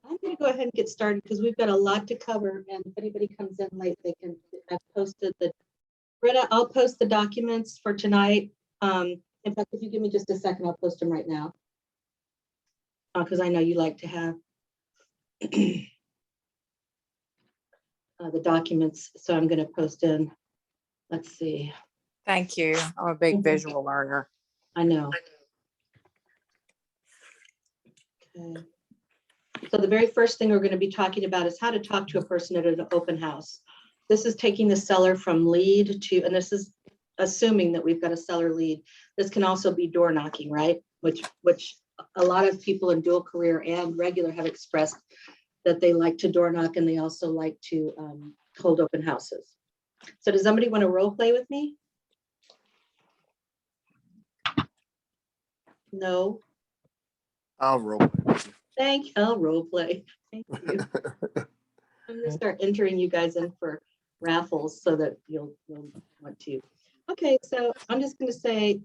I'm going to go ahead and get started because we've got a lot to cover. And if anybody comes in late, they can. I've posted the. Britta, I'll post the documents for tonight. In fact, if you give me just a second, I'll post them right now because I know you like to have the documents. So I'm going to post in. Let's see. Thank you. I'm a big visual learner. I know. Okay. So the very first thing we're going to be talking about is how to talk to a person at an open house. This is taking the seller from lead to, and this is assuming that we've got a seller lead. This can also be door knocking, right? Which a lot of people in dual career and regular have expressed that they like to door knock and they also like to hold open houses. So does somebody want to role play with me? No. I'll role play. I'll role play. Thank you. I'm going to start entering you guys in for raffles so that you'll want to. Okay, so I'm just going to say,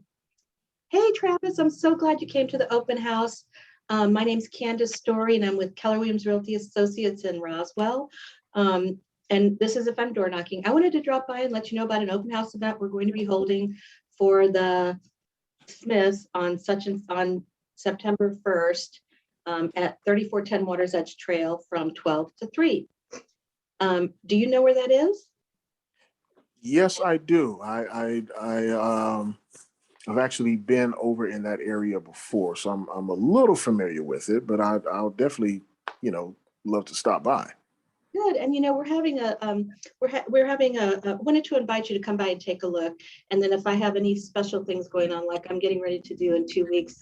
hey, Travis, I'm so glad you came to the open house. My name's Candace Story, and I'm with Keller Williams Realty Associates in Roswell. And this is if I'm door knocking. I wanted to drop by and let you know about an open house event we're going to be holding for the Smiths on September 1st at 3410 Waters Edge Trail from 12 to 3. Do you know where that is? Yes, I do. I've actually been over in that area before, so I'm a little familiar with it. But I'll definitely, love to stop by. Good, and we're having wanted to invite you to come by and take a look, and then if I have any special things going on, like I'm getting ready to do in 2 weeks,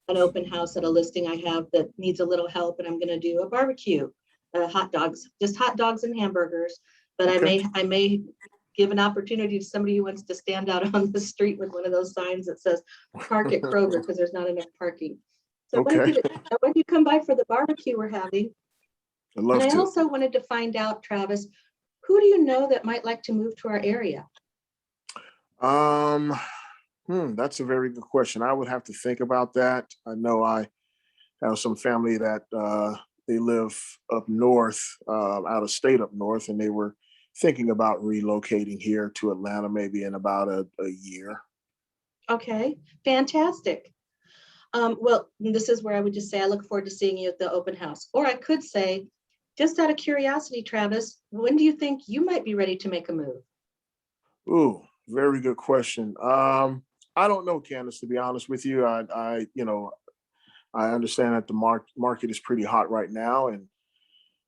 an open house at a listing I have that needs a little help, and I'm going to do a barbecue, hot dogs and hamburgers. But okay. I may give an opportunity to somebody who wants to stand out on the street with one of those signs that says "Park at Kroger" because there's not enough parking. So okay. I want you to come by for the barbecue we're having. I'd love and I to. also wanted to find out, Travis, who do you know that might like to move to our area? That's a very good question. I would have to think about that. I know I have some family that they live up north, out of state up north, and they were thinking about relocating here to Atlanta maybe in about a year. Okay, fantastic. Well, this is where I would just say I look forward to seeing you at the open house. Or I could say, just out of curiosity, Travis, when do you think you might be ready to make a move? Ooh, very good question. I don't know, Candace, to be honest with you. I understand that the market is pretty hot right now, and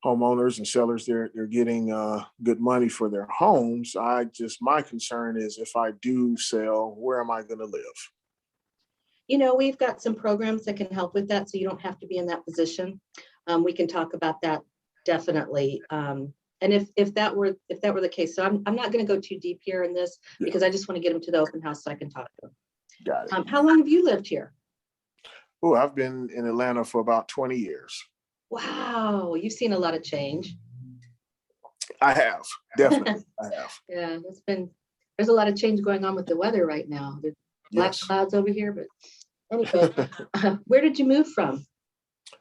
homeowners and sellers, they're getting good money for their homes. My concern is if I do sell, where am I going to live? We've got some programs that can help with that, so you don't have to be in that position. We can talk about that definitely. And if that were the case, so I'm not going to go too deep here in this because I just want to get them to the open house so I can talk to them. Got it. How long have you lived here? Oh, I've been in Atlanta for about 20 years. Wow, you've seen a lot of change. I have, definitely. I have. Yeah, there's a lot of change going on with the weather right now. There's black clouds over here, but anyway, where did you move from?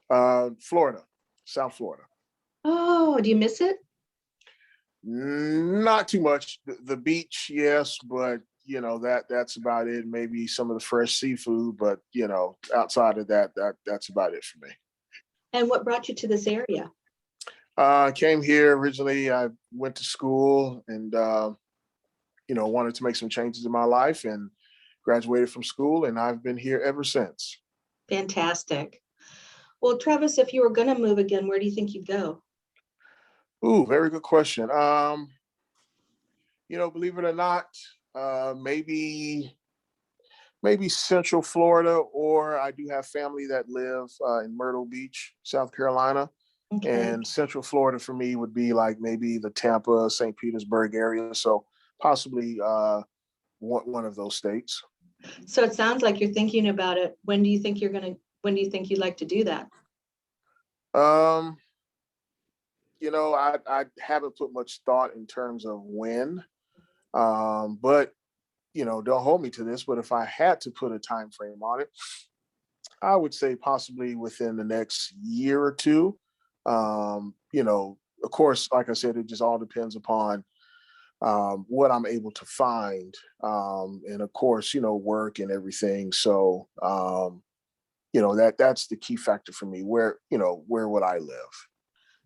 Florida, South Florida. Oh, do you miss it? Not too much. The beach, yes, but that's about it. Maybe some of the fresh seafood, but outside of that's about it for me. And what brought you to this area? I came here originally. I went to school and wanted to make some changes in my life and graduated from school, and I've been here ever since. Fantastic. Well, Travis, if you were going to move again, where do you think you'd go? Ooh, very good question. Believe it or not, maybe Central Florida, or I do have family that live in Myrtle Beach, South Carolina. Okay. And Central Florida for me would be like maybe the Tampa, St. Petersburg area. So possibly one of those states. So it sounds like you're thinking about it. When do you think you'd like to do that? I haven't put much thought in terms of when, but don't hold me to this, but if I had to put a time frame on it, I would say possibly within the next year or two. Of course, like I said, it just all depends upon what I'm able to find. And of course, work and everything. So, that's the key factor for me. Where would I live?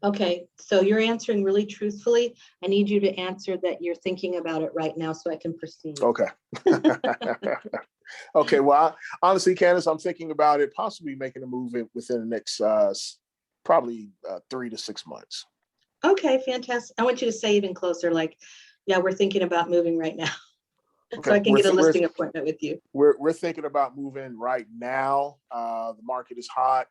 Okay, so you're answering really truthfully. I need you to answer that you're thinking about it right now so I can proceed. Okay. Okay. Well, honestly, Candace, I'm thinking about it, possibly making a move within the next probably 3 to 6 months. Okay, fantastic. I want you to say even closer, like, yeah, we're thinking about moving right now. Okay. So I can get a listing appointment with you. We're thinking about moving right now. The market is hot.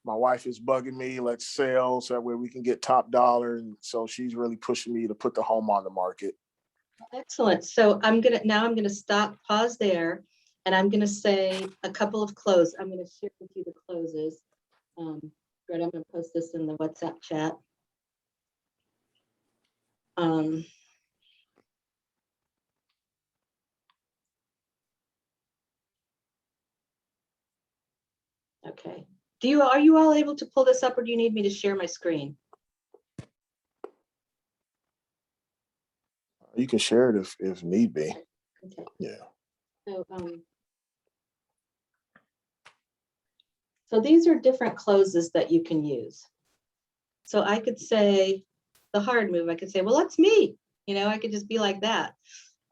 My wife is bugging me, let's sell so that way we can get top dollar. And so she's really pushing me to put the home on the market. Excellent. So I'm gonna stop, pause there, and I'm gonna say a couple of close. I'm gonna share with you the closes. Right, I'm gonna post this in the WhatsApp chat. Okay. Are you all able to pull this up, or do you need me to share my screen? You can share it if need be. Okay. Yeah. So these are different closes that you can use. So I could say the hard move, I could say, well, let's meet. I could just be like that.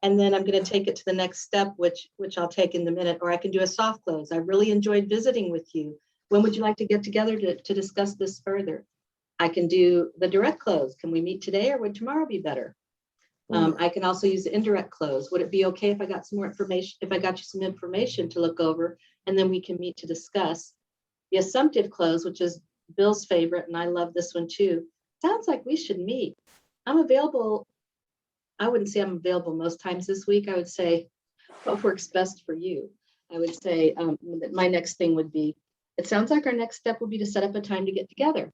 And then I'm going to take it to the next step, which I'll take in a minute, or I can do a soft close. I really enjoyed visiting with you. When would you like to get together to discuss this further? I can do the direct close. Can we meet today, or would tomorrow be better? I can also use the indirect close. Would it be okay if I got some more information, if I got you some information to look over, and then we can meet to discuss? The assumptive close, which is Bill's favorite, and I love this one too. Sounds like we should meet. I'm available. I wouldn't say I'm available most times this week. I would say what works best for you. I would say that my next thing would be, it sounds like our next step would be to set up a time to get together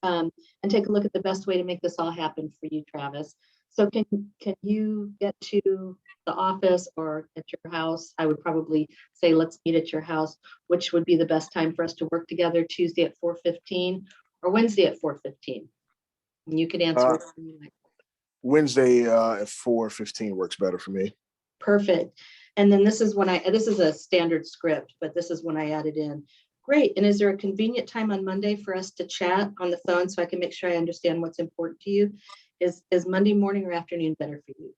and take a look at the best way to make this all happen for you, Travis. So can you get to the office or at your house? I would probably say let's meet at your house, which would be the best time for us to work together, Tuesday at 4:15 or Wednesday at 4:15. And you could answer. Wednesday at 4:15 works better for me. Perfect. And then this is a standard script, but this is when I added in. Great. And is there a convenient time on Monday for us to chat on the phone so I can make sure I understand what's important to you? Is Monday morning or afternoon better for you?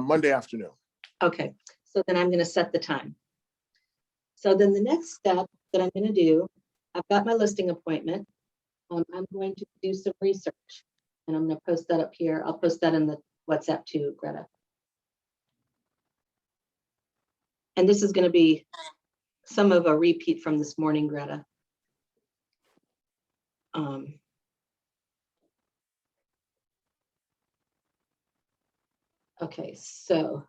Monday afternoon. Okay. So then I'm going to set the time. So then the next step that I'm going to do, I've got my listing appointment. I'm going to do some research, and I'm going to post that up here. I'll post that in the WhatsApp too, Greta. And this is going to be some of a repeat from this morning, Greta. Okay, so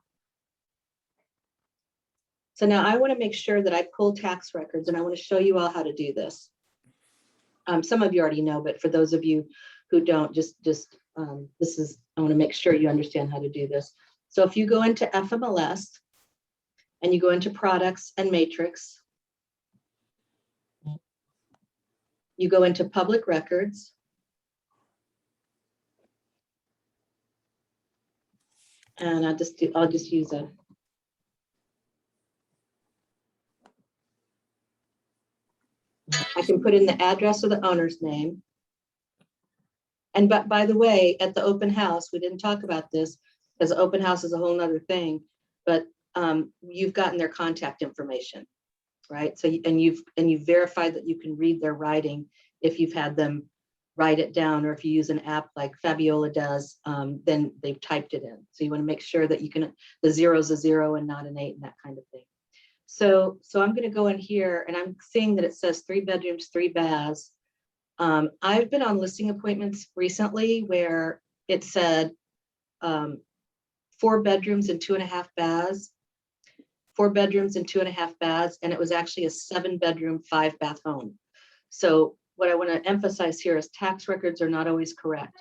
now I want to make sure that I pull tax records, and I want to show you all how to do this. Some of you already know, but for those of you who don't, I want to make sure you understand how to do this. So if you go into FMLS and you go into products and matrix, you go into public records, and I'll just use I can put in the address of the owner's name. And but by the way, at the open house, we didn't talk about this because open house is a whole nother thing, but you've gotten their contact information, right? So, and you've verified that you can read their writing if you've had them write it down, or if you use an app like Fabiola does, then they've typed it in. So you want to make sure that the 0 is a 0 and not an 8 and that kind of thing. So I'm going to go in here, and I'm seeing that it says 3 bedrooms, 3 baths. I've been on listing appointments recently where it said 4 bedrooms and 2.5 baths, 4 bedrooms and 2.5 baths, and it was actually a 7-bedroom, 5-bath home. So what I want to emphasize here is tax records are not always correct.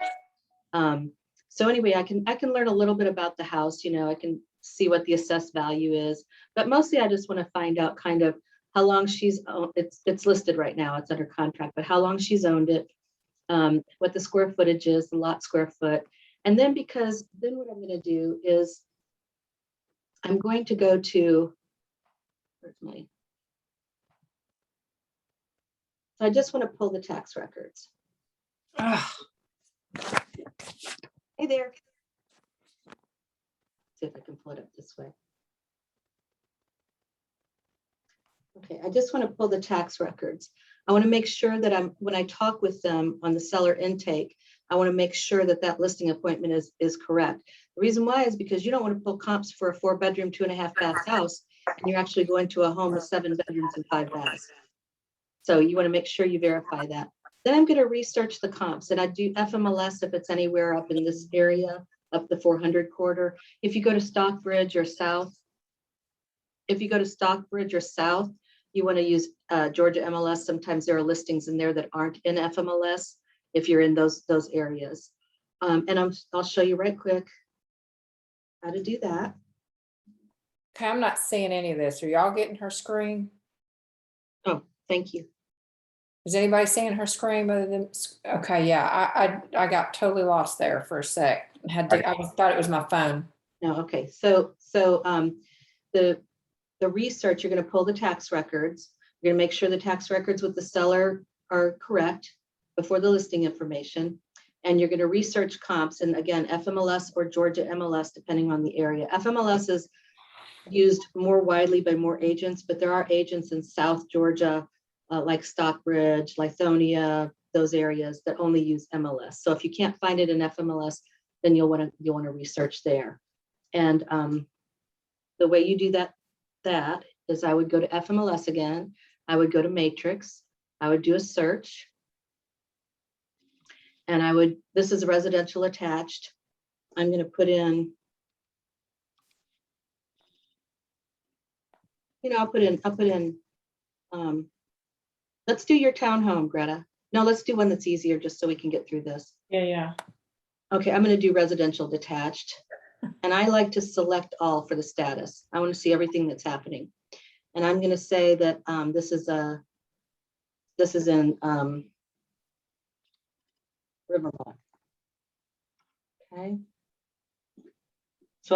So anyway, I can learn a little bit about the house. I can see what the assessed value is, but mostly I just want to find out kind of how long she's owned. It's listed right now. It's under contract, but how long she's owned it, what the square footage is, the lot square foot. And then what I'm going to do is I'm going to go to, where's my, so I just want to pull the tax records. Ah, Hey there. See if I can pull it up this way. Okay, I just want to pull the tax records. I want to make sure that when I talk with them on the seller intake, I want to make sure that that listing appointment is correct. The reason why is because you don't want to pull comps for a 4-bedroom, 2.5-bath house, and you're actually going to a home with 7 bedrooms and 5 baths. So you want to make sure you verify that. Then I'm going to research the comps, and I do FMLS if it's anywhere up in this area, up the 400 quarter. If you go to Stockbridge or south, you want to use Georgia MLS. Sometimes there are listings in there that aren't in FMLS if you're in those areas. And I'll show you right quick how to do that. okay, I'm not seeing any of this. Are y'all getting her screen? Oh, thank you. Is anybody seeing her screen other than, okay, yeah, I got totally lost there for a sec. I thought it was my phone. No, okay. So the research, you're going to pull the tax records. You're going to make sure the tax records with the seller are correct before the listing information. And you're going to research comps. And again, FMLS or Georgia MLS, depending on the area. FMLS is used more widely by more agents, but there are agents in South Georgia, like Stockbridge, Lithonia, those areas that only use MLS. So if you can't find it in FMLS, then you'll want to research there. And the way you do that is I would go to FMLS again. I would go to Matrix. I would do a search. And this is residential attached. I'm going to put in, I'll put in, let's do your townhome, Greta. No, let's do one that's easier just so we can get through this. Yeah. Okay, I'm going to do residential detached. And I like to select all for the status. I want to see everything that's happening. And I'm going to say that this is in Rivermont. Okay. So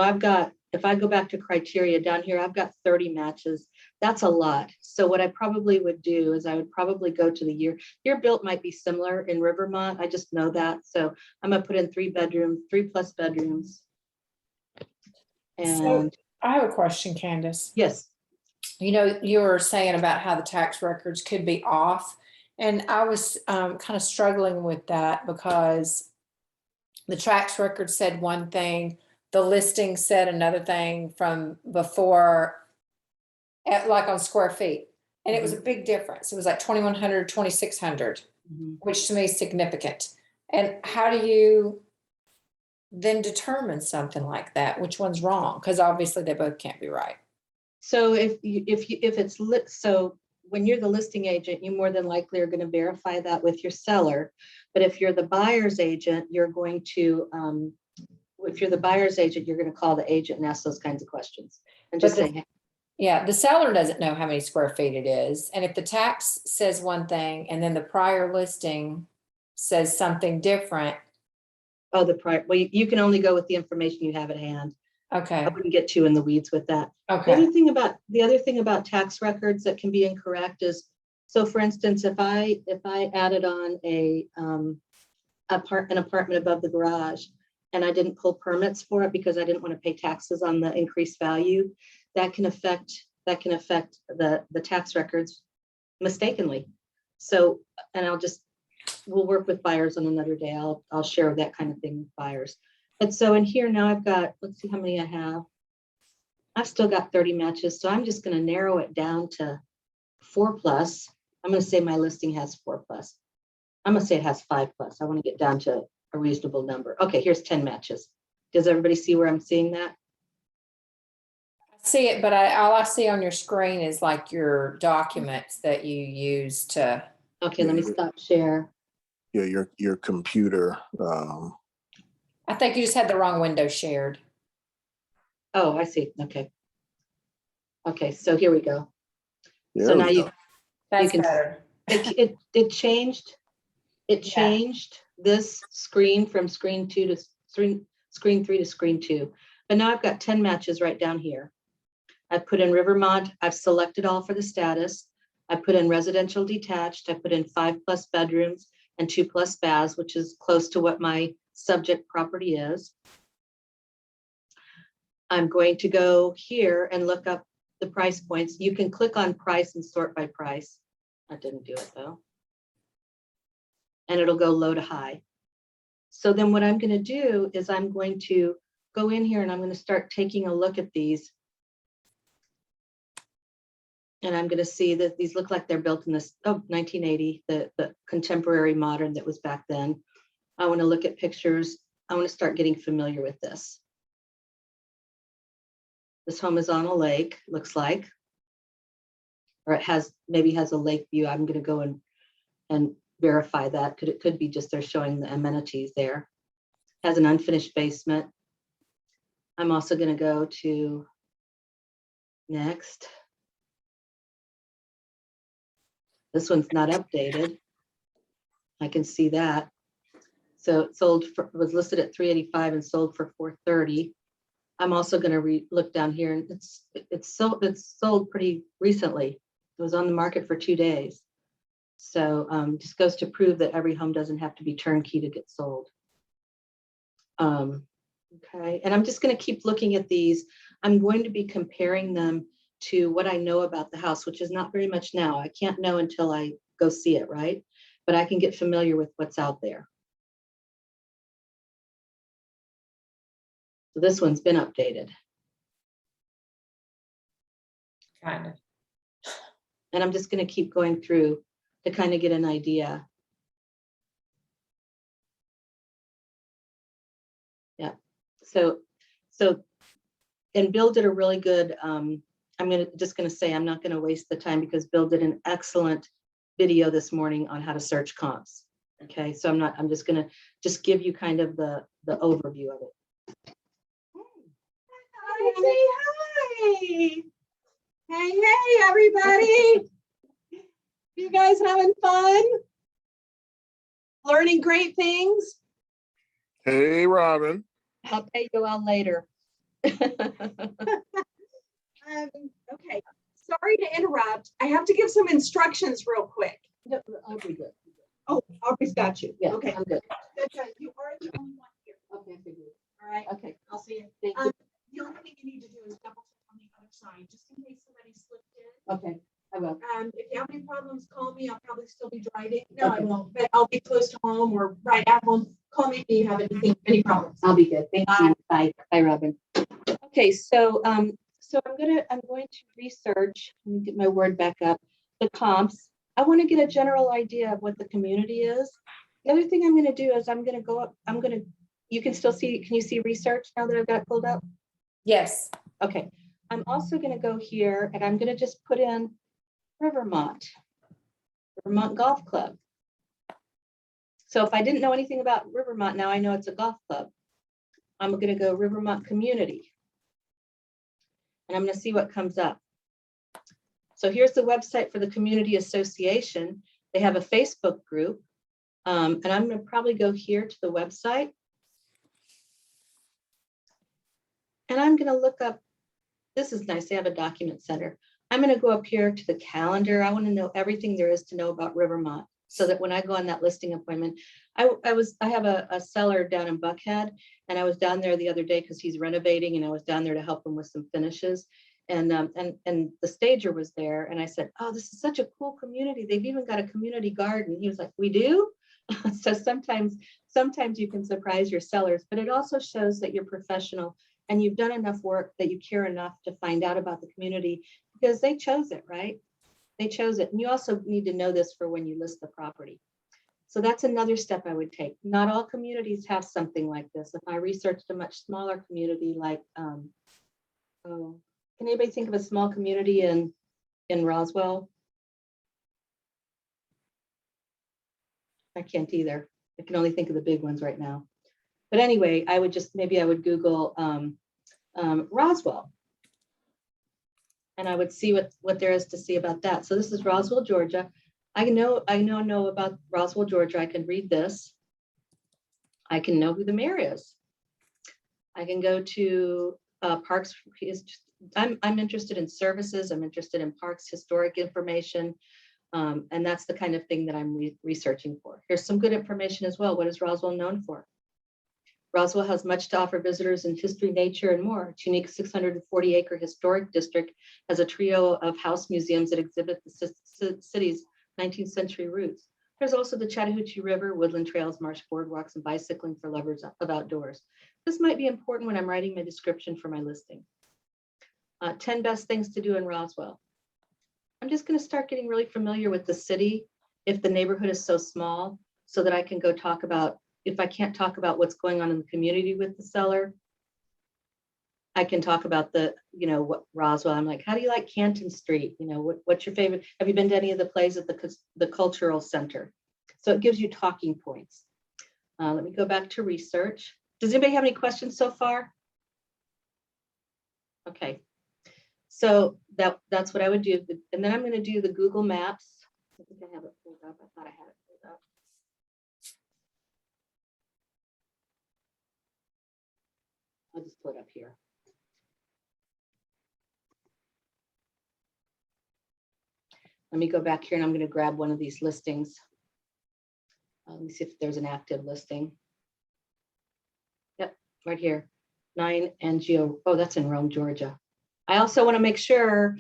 if I go back to criteria down here, I've got 30 matches. That's a lot. So what I probably would do is I would probably go to the year. Your built might be similar in Rivermont. I just know that. So I'm going to put in 3+ bedrooms. And So I have a question, Candace. yes. You were saying about how the tax records could be off. And I was kind of struggling with that because the tax record said one thing, the listing said another thing from before, like on square feet. And it was a big difference. It was like 2,100, 2,600, which to me is significant. And how do you then determine something like that? Which one's wrong? Because obviously they both can't be right. So if it's lit, so when you're the listing agent, you more than likely are going to verify that with your seller. But if you're the buyer's agent, you're going to call the agent and ask those kinds of questions and just say, yeah, the seller doesn't know how many square feet it is. And if the tax says one thing and then the prior listing says something different. oh, well, you can only go with the information you have at hand. Okay. I wouldn't get too in the weeds with that. Okay. The other thing about tax records that can be incorrect is, so for instance, if I added on an apartment above the garage and I didn't pull permits for it because I didn't want to pay taxes on the increased value, that can affect the tax records mistakenly. So, and we'll work with buyers on another day. I'll share that kind of thing with buyers. But so in here now I've got, let's see how many I have. I've still got 30 matches. So I'm just going to narrow it down to 4+. I'm going to say my listing has 4+. I'm going to say it has 5+. I want to get down to a reasonable number. Okay, here's 10 matches. Does everybody see where I'm seeing that? I see it, but all I see on your screen is like your documents that you use to. Okay, let me stop share. Yeah, your computer. I think you just had the wrong window shared. Oh, I see. Okay. Okay, so here we go. Yeah, So now you That's can, better. it changed. It changed this screen from screen 2 to screen 3 to screen 2. But now I've got 10 matches right down here. I've put in Rivermont. I've selected all for the status. I put in residential detached. I put in 5+ bedrooms and 2+ baths, which is close to what my subject property is. I'm going to go here and look up the price points. You can click on price and sort by price. I didn't do it though. And it'll go low to high. So then what I'm going to do is I'm going to go in here and I'm going to start taking a look at these. And I'm going to see that these look like they're built in this 1980, the contemporary modern that was back then. I want to look at pictures. I want to start getting familiar with this. This home is on a lake, looks like, or it has maybe has a lake view. I'm going to go and verify that. It could be just they're showing the amenities there. Has an unfinished basement. I'm also going to go to next. This one's not updated. I can see that. So it was listed at $385 and sold for $430. I'm also going to look down here, and it's sold pretty recently. It was on the market for 2 days. So just goes to prove that every home doesn't have to be turnkey to get sold. Okay, and I'm just going to keep looking at these. I'm going to be comparing them to what I know about the house, which is not very much now. I can't know until I go see it, right? But I can get familiar with what's out there. So this one's been updated. Kind of. And I'm just going to keep going through to kind of get an idea. Yeah. So and Bill did a really good, I'm just going to say I'm not going to waste the time because Bill did an excellent video this morning on how to search comps. Okay, so I'm just going to give you kind of the overview of it. Hi. Hey, everybody. You guys having fun? Learning great things? Hey, Robin. I'll pay you all later. Okay, sorry to interrupt. I have to give some instructions real quick. No, I'll be good. Oh, Aubrey's got you. Yeah, Okay. I'm good. You are the only one here. Okay, I figured. All right. Okay, I'll see you. thank you. The only thing you need to do is double check on the other side, just in case somebody slipped in. Okay, I will. If you have any problems, call me. I'll probably still be driving. No, Okay. I won't, but I'll be close to home or right at home. Call me if you have any problems. I'll be good. Thank you. Bye. Bye, Robin. Okay, so I'm going to research. Let me get my word back up. The comps. I want to get a general idea of what the community is. The other thing I'm going to do is I'm going to go up. You can still see. Can you see research now that I've got it pulled up? Yes. Okay. I'm also going to go here and I'm going to just put in Rivermont Golf Club. So if I didn't know anything about Rivermont, now I know it's a golf club. I'm going to go Rivermont Community. And I'm going to see what comes up. So here's the website for the community association. They have a Facebook group. And I'm going to probably go here to the website. And I'm going to look up, this is nice, they have a document center. I'm going to go up here to the calendar. I want to know everything there is to know about Rivermont so that when I go on that listing appointment, I have a seller down in Buckhead, and I was down there the other day because he's renovating, and I was down there to help him with some finishes. And the stager was there, and I said, oh, this is such a cool community. They've even got a community garden. He was like, we do? So sometimes you can surprise your sellers, but it also shows that you're professional and you've done enough work that you care enough to find out about the community because they chose it, right? They chose it. And you also need to know this for when you list the property. So that's another step I would take. Not all communities have something like this. If I researched a much smaller community like, can anybody think of a small community in Roswell? I can't either. I can only think of the big ones right now. But anyway, I would Google Roswell. And I would see what there is to see about that. So this is Roswell, Georgia. I know about Roswell, Georgia. I can read this. I can know who the mayor is. I can go to parks. I'm interested in services. I'm interested in parks, historic information. And that's the kind of thing that I'm researching for. Here's some good information as well. What is Roswell known for? Roswell has much to offer visitors in history, nature, and more. Its unique 640-acre historic district has a trio of house museums that exhibit the city's 19th century roots. There's also the Chattahoochee River, woodland trails, marsh boardwalks, and bicycling for lovers of outdoors. This might be important when I'm writing my description for my listing. 10 best things to do in Roswell. I'm just going to start getting really familiar with the city if the neighborhood is so small, so that I can go talk about, if I can't talk about what's going on in the community with the seller, I can talk about what Roswell. I'm like, how do you like Canton Street? What's your favorite? Have you been to any of the plays at the cultural center? So it gives you talking points. Let me go back to research. Does anybody have any questions so far? Okay, so that's what I would do. And then I'm going to do the Google Maps. I think I have it pulled up. I thought I had it pulled up. I'll just pull it up here. Let me go back here and I'm going to grab one of these listings. Let me see if there's an active listing. Yep, right here. 9 NGO. Oh, that's in Rome, Georgia. I also want to make sure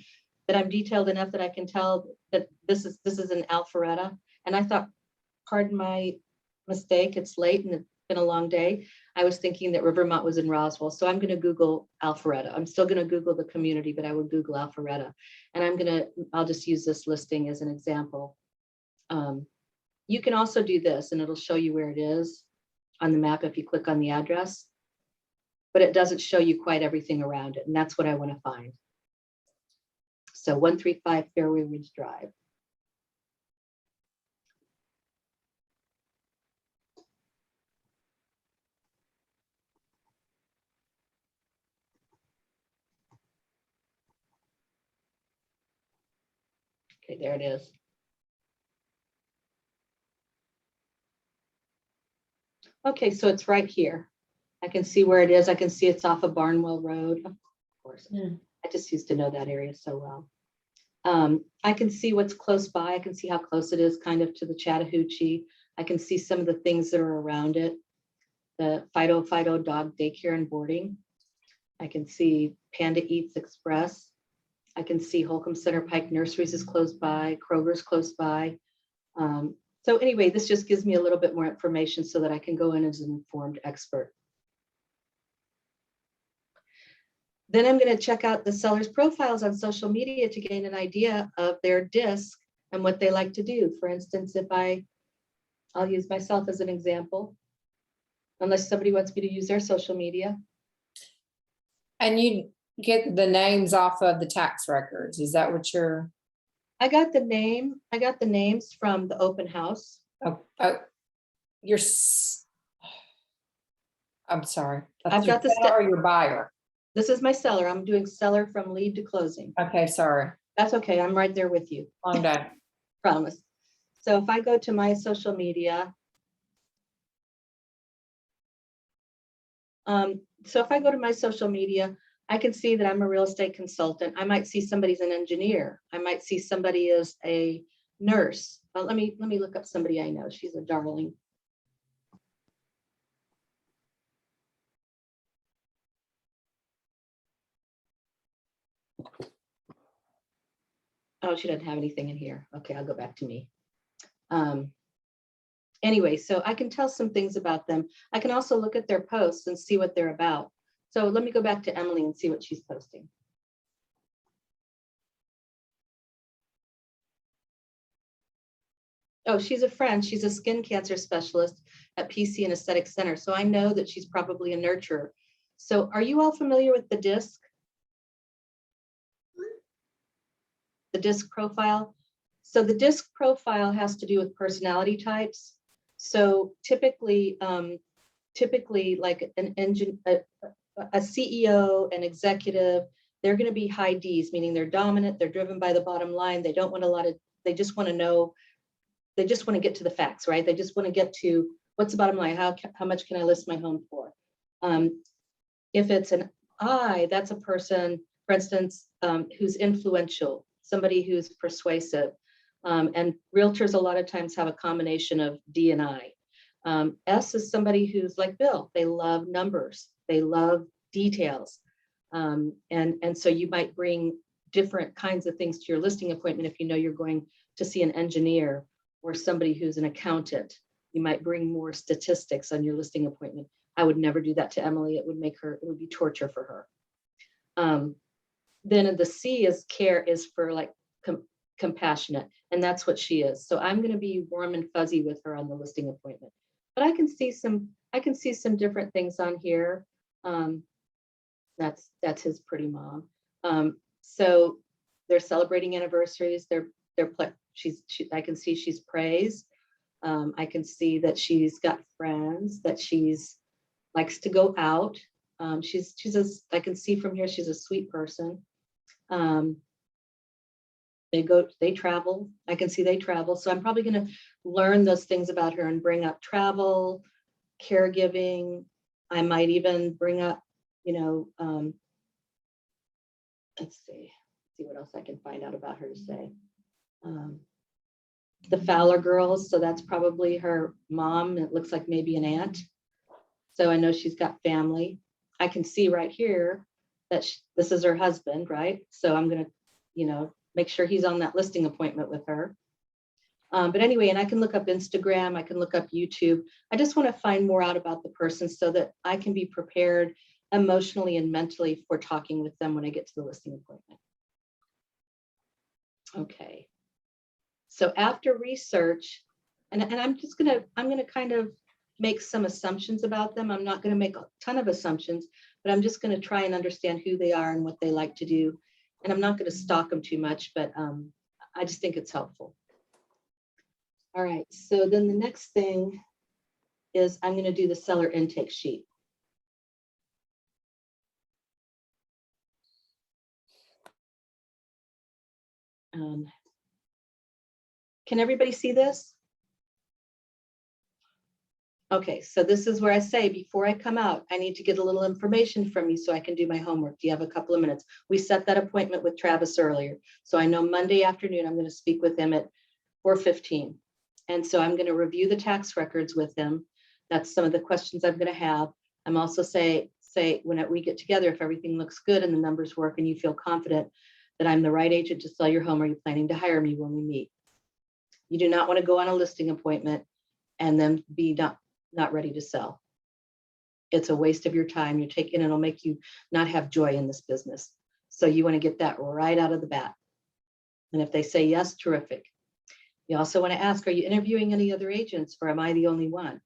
that I'm detailed enough that I can tell that this is in Alpharetta. And I thought, pardon my mistake, it's late and it's been a long day. I was thinking that Rivermont was in Roswell. So I'm going to Google Alpharetta. I'm still going to Google the community, but I will Google Alpharetta. And I'll just use this listing as an example. You can also do this and it'll show you where it is on the map if you click on the address, but it doesn't show you quite everything around it. And that's what I want to find. So 135 Fairway Ridge Drive. Okay, there it is. Okay, so it's right here. I can see where it is. I can see it's off of Barnwell Road. Of course, I just used to know that area so well. I can see what's close by. I can see how close it is kind of to the Chattahoochee. I can see some of the things that are around it. The Fido Dog Daycare and Boarding. I can see Panda Eats Express. I can see Holcomb Center Pike Nurseries is close by. Kroger's close by. So anyway, this just gives me a little bit more information so that I can go in as an informed expert. Then I'm going to check out the seller's profiles on social media to gain an idea of their disc and what they like to do. For instance, if I'll use myself as an example, unless somebody wants me to use their social media. And you get the names off of the tax records. Is that what you're? I got the names from the open house. I'm sorry. I've got the seller or your buyer. This is my seller. I'm doing seller from lead to closing. Okay, sorry. That's okay. I'm right there with you. Long day. Promise. So if I go to my social media, I can see that I'm a real estate consultant. I might see somebody's an engineer. I might see somebody is a nurse. Let me look up somebody I know. She's a darling. Oh, she doesn't have anything in here. Okay, I'll go back to me. Anyway, so I can tell some things about them. I can also look at their posts and see what they're about. So let me go back to Emily and see what she's posting. Oh, she's a friend. She's a skin cancer specialist at PC and Aesthetic Center. So I know that she's probably a nurturer. So are you all familiar with the disc? The disc profile? So the disc profile has to do with personality types. So typically like an engine, a CEO, an executive, they're going to be high Ds, meaning they're dominant, they're driven by the bottom line. They don't want they just want to know they just want to get to the facts, right? They just want to get to what's the bottom line. How much can I list my home for? If it's an I, that's a person, for instance, who's influential, somebody who's persuasive. And realtors a lot of times have a combination of D and I. S is somebody who's like Bill. They love numbers. They love details. And so you might bring different kinds of things to your listing appointment. If you know you're going to see an engineer or somebody who's an accountant, you might bring more statistics on your listing appointment. I would never do that to Emily. It would be torture for her. Then the C is care, is for like compassionate, and that's what she is. So I'm going to be warm and fuzzy with her on the listing appointment. But I can see some different things on here. That's his pretty mom. So they're celebrating anniversaries. I can see she's praised. I can see that she's got friends, that she's likes to go out. I can see from here she's a sweet person. They travel. I can see they travel. So I'm probably going to learn those things about her and bring up travel, caregiving. I might even bring up, let's see what else I can find out about her to say. The Fowler girls. So that's probably her mom. It looks like maybe an aunt. So I know she's got family. I can see right here that this is her husband, right? So I'm going to, make sure he's on that listing appointment with her. But anyway, and I can look up Instagram, I can look up YouTube. I just want to find more out about the person so that I can be prepared emotionally and mentally for talking with them when I get to the listing appointment. Okay. So after research, and I'm going to kind of make some assumptions about them. I'm not going to make a ton of assumptions, but I'm just going to try and understand who they are and what they like to do. And I'm not going to stalk them too much, but I just think it's helpful. All right, so then the next thing is I'm going to do the seller intake sheet. Can everybody see this? Okay, so this is where I say, before I come out, I need to get a little information from you so I can do my homework. Do you have a couple of minutes? We set that appointment with Travis earlier. So I know Monday afternoon, I'm going to speak with him at 4:15. And so I'm going to review the tax records with him. That's some of the questions I'm going to have. I'm also say when we get together, if everything looks good and the numbers work and you feel confident that I'm the right agent to sell your home, are you planning to hire me when we meet? You do not want to go on a listing appointment and then be not ready to sell. It's a waste of your time. You're taking, it'll make you not have joy in this business. So you want to get that right out of the bat. And if they say yes, terrific. You also want to ask, are you interviewing any other agents, or am I the only one?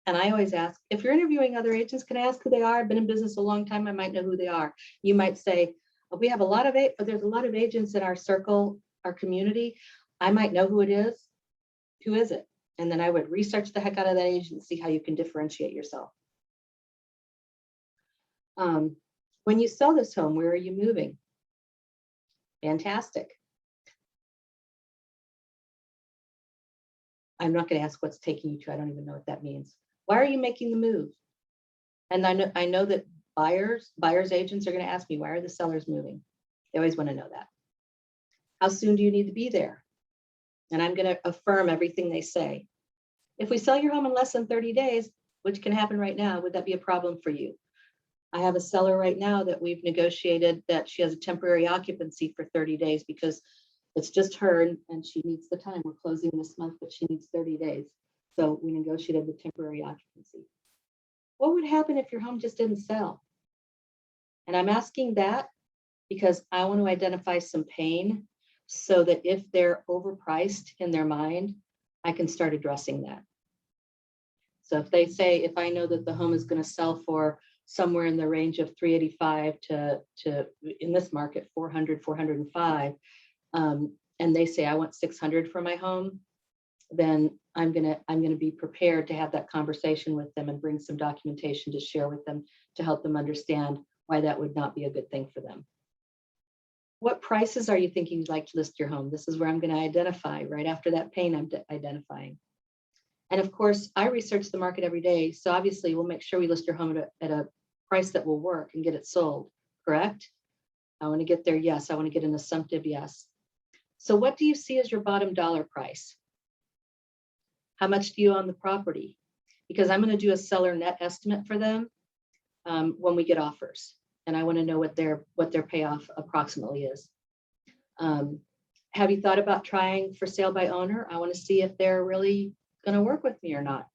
And I always ask, if you're interviewing other agents, can I ask who they are? I've been in business a long time. I might know who they are. You might say, oh, we have there's a lot of agents in our circle, our community. I might know who it is. Who is it? And then I would research the heck out of that agent and see how you can differentiate yourself. When you sell this home, where are you moving? Fantastic. I'm not going to ask what's taking you to. I don't even know what that means. Why are you making the move? And I know that buyers agents are going to ask me, why are the sellers moving? They always want to know that. How soon do you need to be there? And I'm going to affirm everything they say. If we sell your home in less than 30 days, which can happen right now, would that be a problem for you? I have a seller right now that we've negotiated that she has a temporary occupancy for 30 days because it's just her and she needs the time. We're closing this month, but she needs 30 days. So we negotiated the temporary occupancy. What would happen if your home just didn't sell? And I'm asking that because I want to identify some pain so that if they're overpriced in their mind, I can start addressing that. So if they say, if I know that the home is going to sell for somewhere in the range of 385 to in this market, 400, 405, and they say I want 600 for my home, then I'm gonna be prepared to have that conversation with them and bring some documentation to share with them to help them understand why that would not be a good thing for them. what prices are you thinking you'd like to list your home? This is where I'm going to identify right after that pain I'm identifying. And of course, I research the market every day. So obviously we'll make sure we list your home at a price that will work and get it sold, correct? I want to get there, yes. I want to get an assumptive yes. So what do you see as your bottom dollar price? How much do you own the property? Because I'm going to do a seller net estimate for them when we get offers. And I want to know what their payoff approximately is. Have you thought about trying for sale by owner? I want to see if they're really going to work with me or not.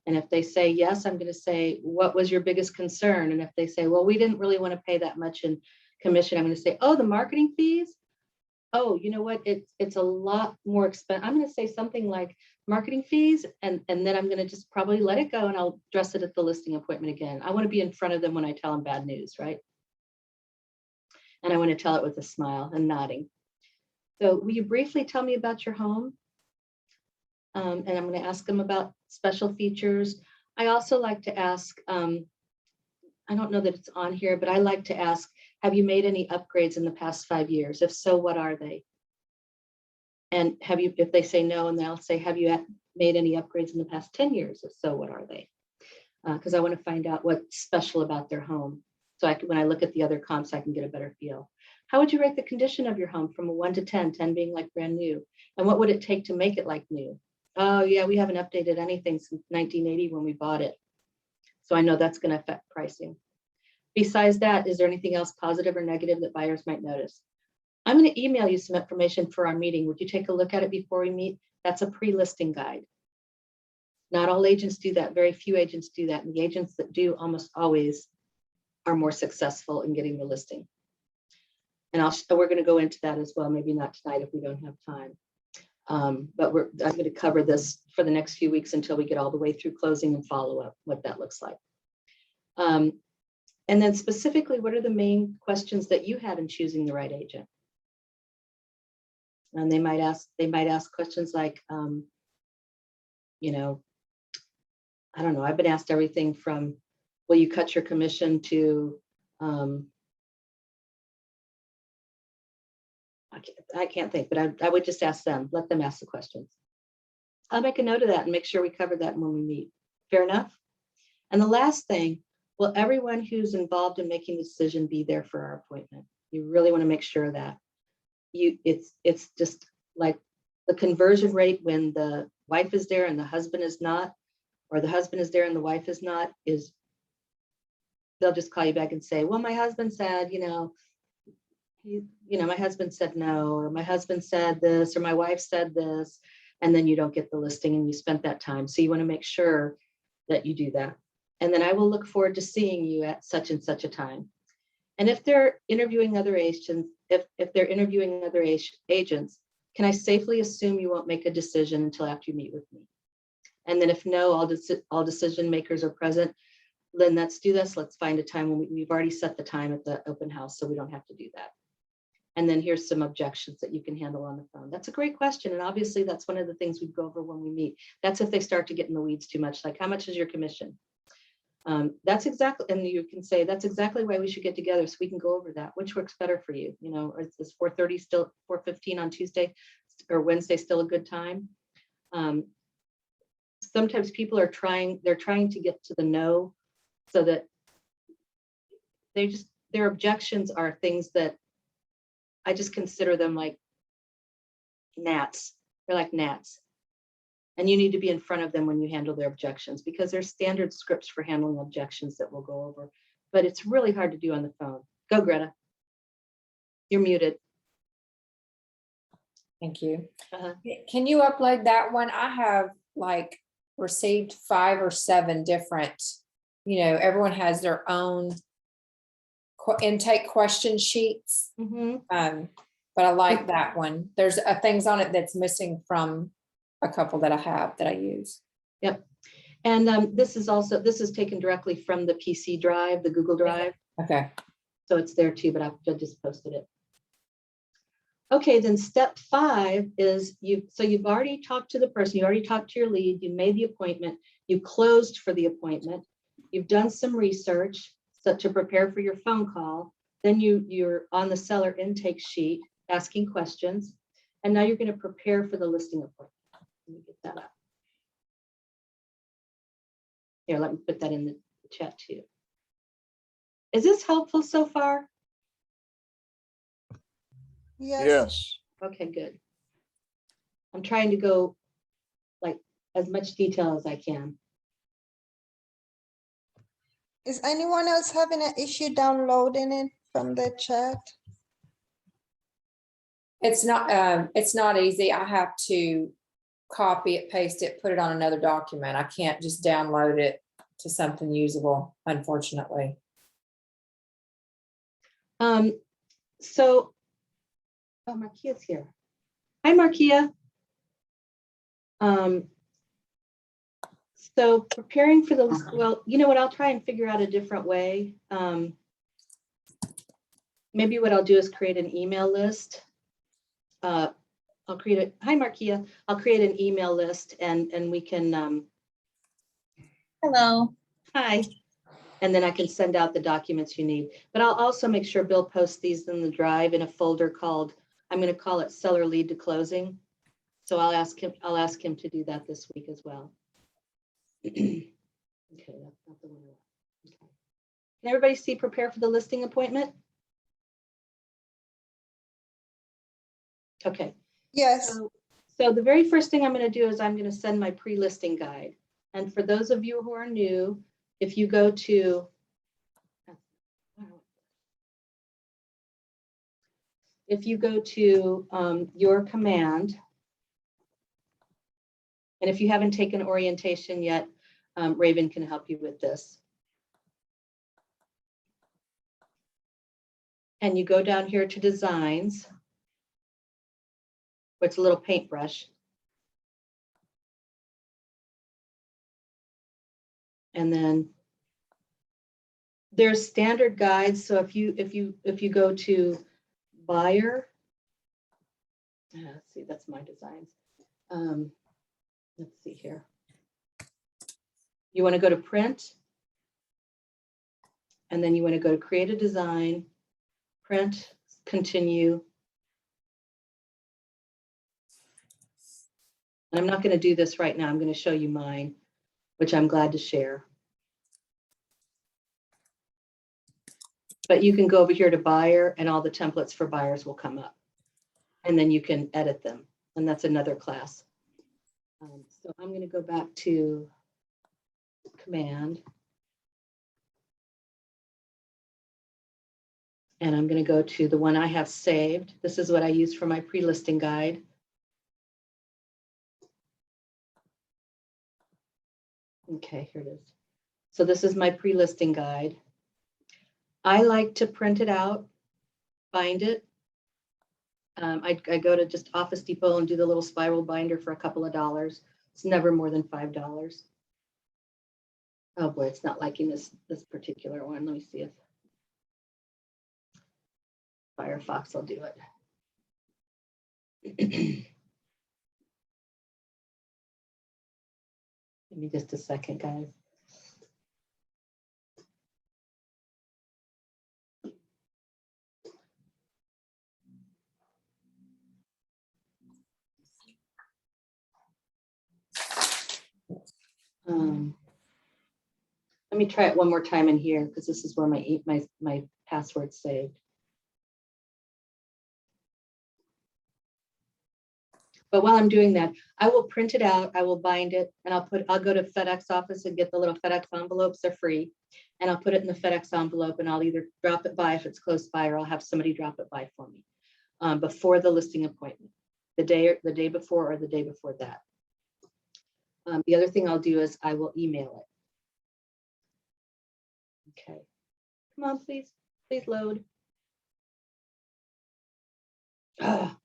And if they say yes, I'm going to say, what was your biggest concern? And if they say, well, we didn't really want to pay that much in commission, I'm going to say, oh, the marketing fees. Oh, you know what? It's a lot more expensive. I'm going to say something like marketing fees, and then I'm going to just probably let it go and I'll address it at the listing appointment again. I want to be in front of them when I tell them bad news, right? And I want to tell it with a smile and nodding. So will you briefly tell me about your home? And I'm going to ask them about special features. I also like to ask, I don't know that it's on here, but I like to ask, have you made any upgrades in the past 5 years? If so, what are they? And have you, if they say no, and they'll say, have you made any upgrades in the past 10 years? If so, what are they? Because I want to find out what's special about their home. So I can, when I look at the other comps, I can get a better feel. How would you rate the condition of your home from a 1 to 10, 10 being like brand new? And what would it take to make it like new? Oh yeah, we haven't updated anything since 1980 when we bought it. So I know that's going to affect pricing. Besides that, is there anything else positive or negative that buyers might notice? I'm going to email you some information for our meeting. Would you take a look at it before we meet? That's a pre-listing guide. Not all agents do that. Very few agents do that. And the agents that do almost always are more successful in getting the listing. And we're going to go into that as well. Maybe not tonight if we don't have time. But I'm going to cover this for the next few weeks until we get all the way through closing and follow up what that looks like. And then specifically, what are the main questions that you had in choosing the right agent? And they might ask questions like, you know, I don't know, I've been asked everything from, will you cut your commission to, I can't think, but I would just ask them, let them ask the questions. I'll make a note of that and make sure we cover that when we meet. Fair enough? And the last thing, will everyone who's involved in making the decision be there for our appointment? You really want to make sure of that. It's just like the conversion rate when the wife is there and the husband is not, or the husband is there and the wife is not, is they'll just call you back and say, well, my husband said, my husband said no, or my husband said this, or my wife said this, and then you don't get the listing and you spent that time. So you want to make sure that you do that. And then I will look forward to seeing you at such and such a time. And if they're interviewing other agents, if they're interviewing other agents, can I safely assume you won't make a decision until after you meet with me? And then if no, all decision makers are present, then let's do this. Let's find a time when we've already set the time at the open house, so we don't have to do that. And then here's some objections that you can handle on the phone. That's a great question. And obviously that's one of the things we go over when we meet. That's if they start to get in the weeds too much, like how much is your commission? That's exactly, and you can say, that's exactly why we should get together so we can go over that. Which works better for you? Or is this 4:30 still 4:15 on Tuesday or Wednesday still a good time? Sometimes people are trying to get to the no, so that their objections are things that I just consider them like gnats. They're like gnats. And you need to be in front of them when you handle their objections, because there's standard scripts for handling objections that we'll go over, but it's really hard to do on the phone. Go, Greta. You're muted. Thank you. Can you upload that one? I have like received 5 or 7 different, everyone has their own intake question sheets. But I like that one. There's things on it that's missing from a couple that I have that I use. Yep. And this is taken directly from the PC drive, the Google Drive. Okay. So it's there too, but I've just posted it. Okay, then step 5 is you've already talked to the person, you already talked to your lead, you made the appointment, you closed for the appointment, you've done some research to prepare for your phone call. Then you're on the seller intake sheet asking questions. And now you're going to prepare for the listing appointment. Let me get that up. Here, let me put that in the chat too. Is this helpful so far? Yes. Yes. Okay, good. I'm trying to go like as much detail as I can. Is anyone else having an issue downloading it from the chat? It's not easy. I have to copy it, paste it, put it on another document. I can't just download it to something usable, unfortunately. So, oh, Markia's here. Hi, Markia. So preparing for the list, well, you know what, I'll try and figure out a different way. Maybe what I'll do is create an email list. I'll create it. Hi, Markia. I'll create an email list and we can. Hello. Hi. And then I can send out the documents you need. But I'll also make sure Bill posts these in the drive in a folder called, I'm going to call it Seller Lead to Closing. So I'll ask him to do that this week as well. Okay, that's not the one I want. Okay. Can everybody see prepare for the listing appointment? Okay. Yes. So the very first thing I'm going to do is I'm going to send my pre-listing guide. And for those of you who are new, if you go to your command, and if you haven't taken orientation yet, Raven can help you with this. And you go down here to designs, where it's a little paintbrush. And then there's standard guides. So if you go to buyer, let's see, that's my designs. Let's see here. You want to go to print, and then you want to go to create a design, print, continue. And I'm not going to do this right now. I'm going to show you mine, which I'm glad to share. But you can go over here to buyer and all the templates for buyers will come up. And then you can edit them. And that's another class. So I'm going to go back to command. And I'm going to go to the one I have saved. This is what I use for my pre-listing guide. Okay, here it is. So this is my pre-listing guide. I like to print it out, bind it. I go to just Office Depot and do the little spiral binder for a couple of dollars. It's never more than $5. Oh boy, it's not liking this particular one. Let me see if Firefox will do it. Give me just a second, guys. Let me try it one more time in here because this is where my password's saved. But while I'm doing that, I will print it out, I will bind it, and I'll go to FedEx office and get the little FedEx envelopes, they're free. And I'll put it in the FedEx envelope and I'll either drop it by if it's close by, or I'll have somebody drop it by for me before the listing appointment, the day before or the day before that. The other thing I'll do is I will email it. Okay, come on, please load. Let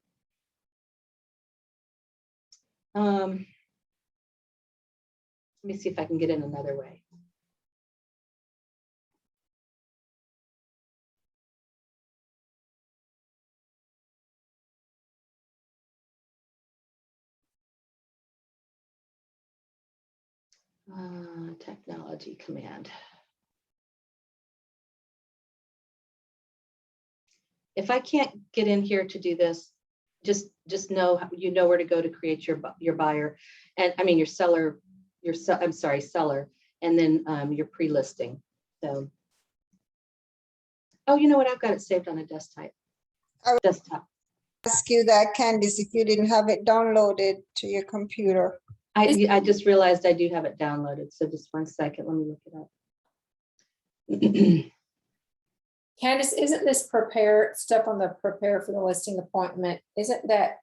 me see if I can get in another way. Technology command. If I can't get in here to do this, just know, you know where to go to create your buyer, and I mean your seller, I'm sorry, seller, and then your pre-listing. So, oh, you know what? I've got it saved on a desktop. Ask you that, Candice, if you didn't have it downloaded to your computer. I just realized I do have it downloaded. So just 1 second. Let me look it up. Candace, isn't this step on the prepare for the listing appointment? Isn't that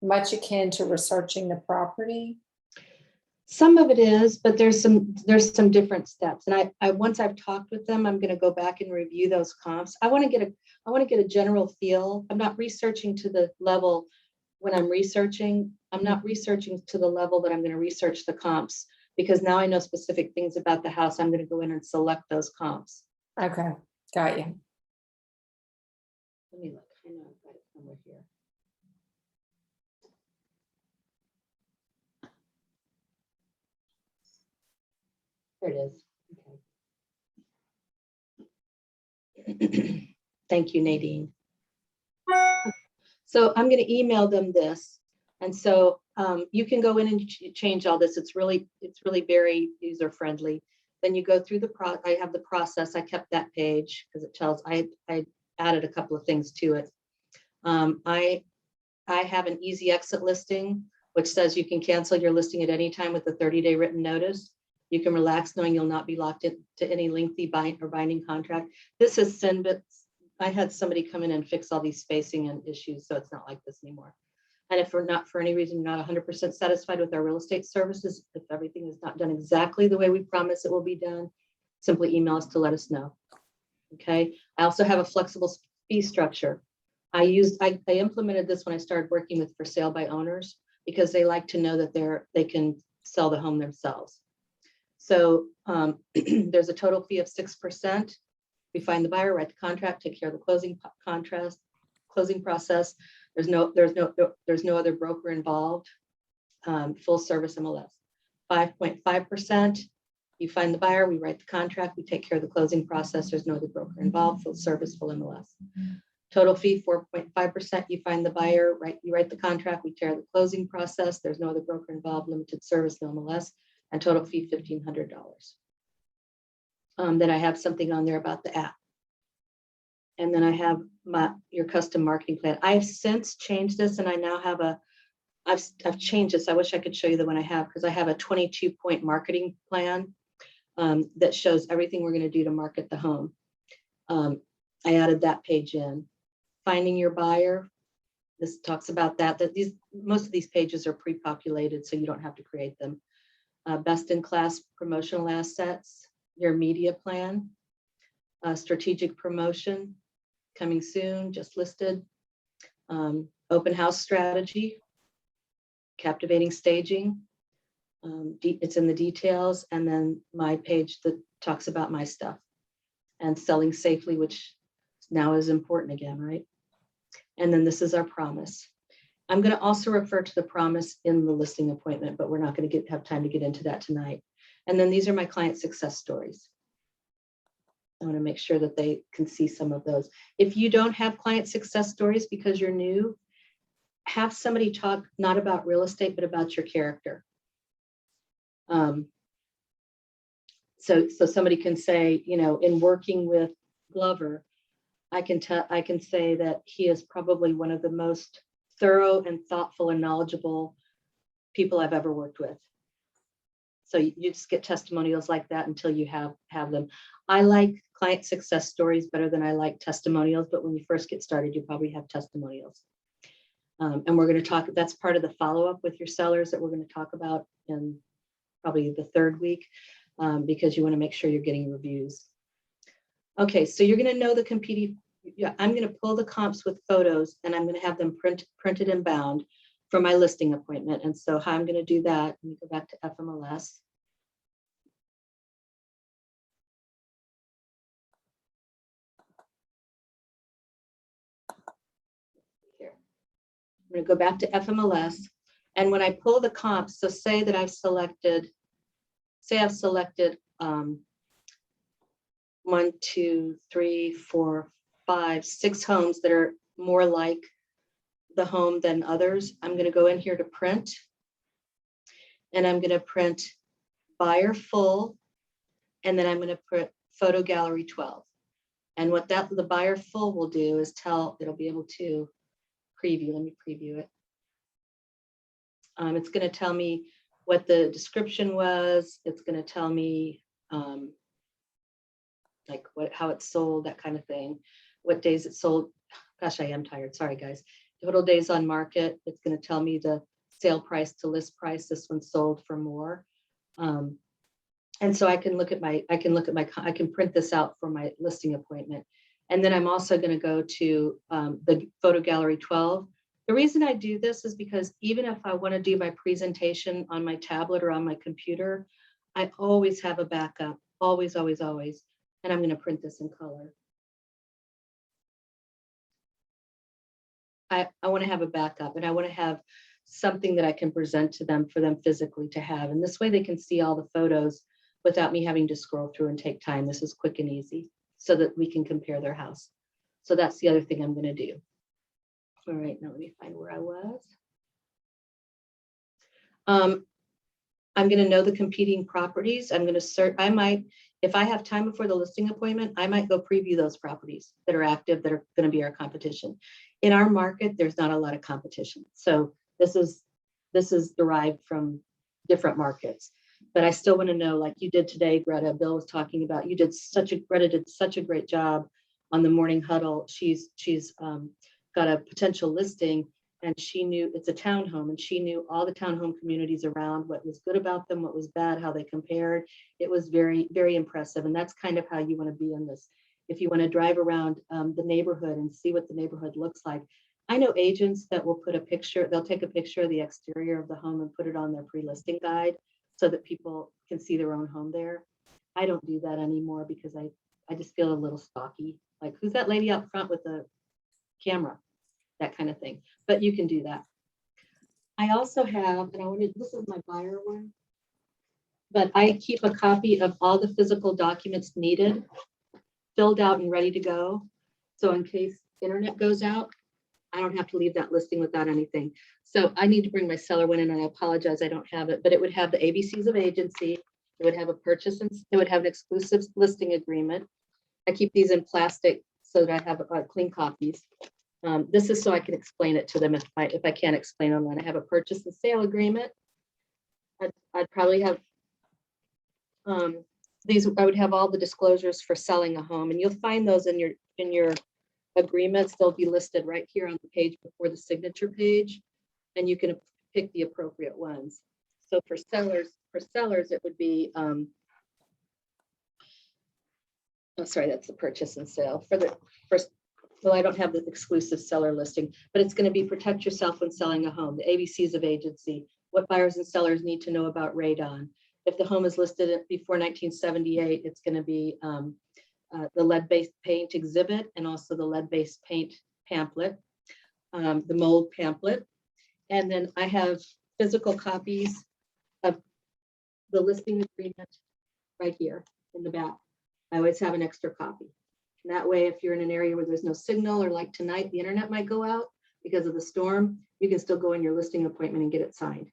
much akin to researching the property? Some of it is, but there's some different steps. And I once I've talked with them, I'm going to go back and review those comps. I want to get a general feel. I'm not researching to the level when I'm researching. I'm not researching to the level that I'm going to research the comps, because now I know specific things about the house. I'm going to go in and select those comps. Okay, got you. Let me look. I know I've got it somewhere here. There it is. Okay. Thank you, Nadine. So I'm going to email them this. And so you can go in and change all this. It's really very user friendly. Then you go through I have the process. I kept that page because it tells, I added a couple of things to it. I have an easy exit listing, which says you can cancel your listing at any time with a 30-day written notice. You can relax knowing you'll not be locked into any lengthy binding contract. This is Sinbit. I had somebody come in and fix all these spacing and issues, so it's not like this anymore. And if for any reason you're not 100% satisfied with our real estate services, if everything is not done exactly the way we promise it will be done, simply email us to let us know. Okay. I also have a flexible fee structure. I implemented this when I started working with for sale by owners, because they like to know that they can sell the home themselves. So there's a total fee of 6%. We find the buyer, write the contract, take care of the closing process. There's no other broker involved. Full service MLS. 5.5%. You find the buyer, we write the contract, we take care of the closing process. There's no other broker involved. Full service, full MLS. Total fee 4.5%. You find the buyer, you write the contract, we take care of the closing process. There's no other broker involved. Limited service, no MLS, and total fee $1,500. Then I have something on there about the app. And then I have your custom marketing plan. I've since changed this, and I now have I've changed this. I wish I could show you the one I have, because I have a 22-point marketing plan that shows everything we're going to do to market the home. I added that page in. Finding your buyer. This talks about that most of these pages are pre-populated, so you don't have to create them. Best in class promotional assets. Your media plan, strategic promotion, coming soon, just listed, open house strategy, captivating staging, it's in the details, and then my page that talks about my stuff, and selling safely, which now is important again, right? And then this is our promise. I'm going to also refer to the promise in the listing appointment, but we're not going to have time to get into that tonight. And then these are my client success stories. I want to make sure that they can see some of those. If you don't have client success stories because you're new, have somebody talk not about real estate, but about your character. So somebody can say, in working with Glover, I can say that he is probably one of the most thorough and thoughtful and knowledgeable people I've ever worked with. So you just get testimonials like that until you have them. I like client success stories better than I like testimonials, but when you first get started, you probably have testimonials. And we're going to talk, that's part of the follow-up with your sellers that we're going to talk about in probably the third week, because you want to make sure you're getting reviews. Okay, so you're going to know the competing, I'm going to pull the comps with photos, and I'm going to have them printed and bound for my listing appointment. And so how I'm going to do that, let me go back to FMLS. Here. I'm going to go back to FMLS. And when I pull the comps, so say that I've selected 1, 2, 3, 4, 5, 6 homes that are more like the home than others, I'm going to go in here to print. And I'm going to print buyer full. And then I'm going to put photo gallery 12. And what the buyer full will do is it'll be able to preview. Let me preview it. It's going to tell me what the description was. It's going to tell me like how it's sold, that kind of thing. What days it sold. Gosh, I am tired. Sorry, guys. Total days on market. It's going to tell me the sale price to list price. This one sold for more. And so I can print this out for my listing appointment. And then I'm also going to go to the photo gallery 12. The reason I do this is because even if I want to do my presentation on my tablet or on my computer, I always have a backup, always, always, always. And I'm going to print this in color. I want to have a backup, and I want to have something that I can present to them for them physically to have. And this way they can see all the photos without me having to scroll through and take time. This is quick and easy so that we can compare their house. So that's the other thing I'm going to do. All right, now let me find where I was. I'm going to know the competing properties. I'm going to search. I might, if I have time before the listing appointment, I might go preview those properties that are active, that are going to be our competition. In our market, there's not a lot of competition. So this is derived from different markets. But I still want to know, like you did today, Greta, Bill was talking about, Greta did such a great job on the morning huddle. She's got a potential listing, and she knew it's a townhome, and she knew all the townhome communities around, what was good about them, what was bad, how they compared. It was very, very impressive. And that's kind of how you want to be in this. If you want to drive around the neighborhood and see what the neighborhood looks like. I know agents that will put a picture, they'll take a picture of the exterior of the home and put it on their pre-listing guide so that people can see their own home there. I don't do that anymore because I just feel a little stalky. Like, who's that lady up front with the camera? That kind of thing. But you can do that. I also have, and this is my buyer one, but I keep a copy of all the physical documents needed, filled out and ready to go. So in case internet goes out, I don't have to leave that listing without anything. So I need to bring my seller one in, and I apologize, I don't have it, but it would have the ABCs of agency. It would have a purchase, and it would have an exclusive listing agreement. I keep these in plastic so that I have clean copies. This is so I can explain it to them if I can't explain online. I have a purchase and sale agreement. I'd probably have these. I would have all the disclosures for selling a home, and you'll find those in your agreements. They'll be listed right here on the page before the signature page, and you can pick the appropriate ones. So for sellers, it would be oh, sorry, that's the purchase and sale. For the first, well, I don't have the exclusive seller listing, but it's going to be protect yourself when selling a home, the ABCs of agency, what buyers and sellers need to know about radon. If the home is listed before 1978, it's going to be the lead-based paint exhibit, and also the lead-based paint pamphlet, the mold pamphlet. And then I have physical copies of the listing agreement right here in the back. I always have an extra copy. And that way, if you're in an area where there's no signal, or like tonight, the internet might go out because of the storm, you can still go in your listing appointment and get it signed.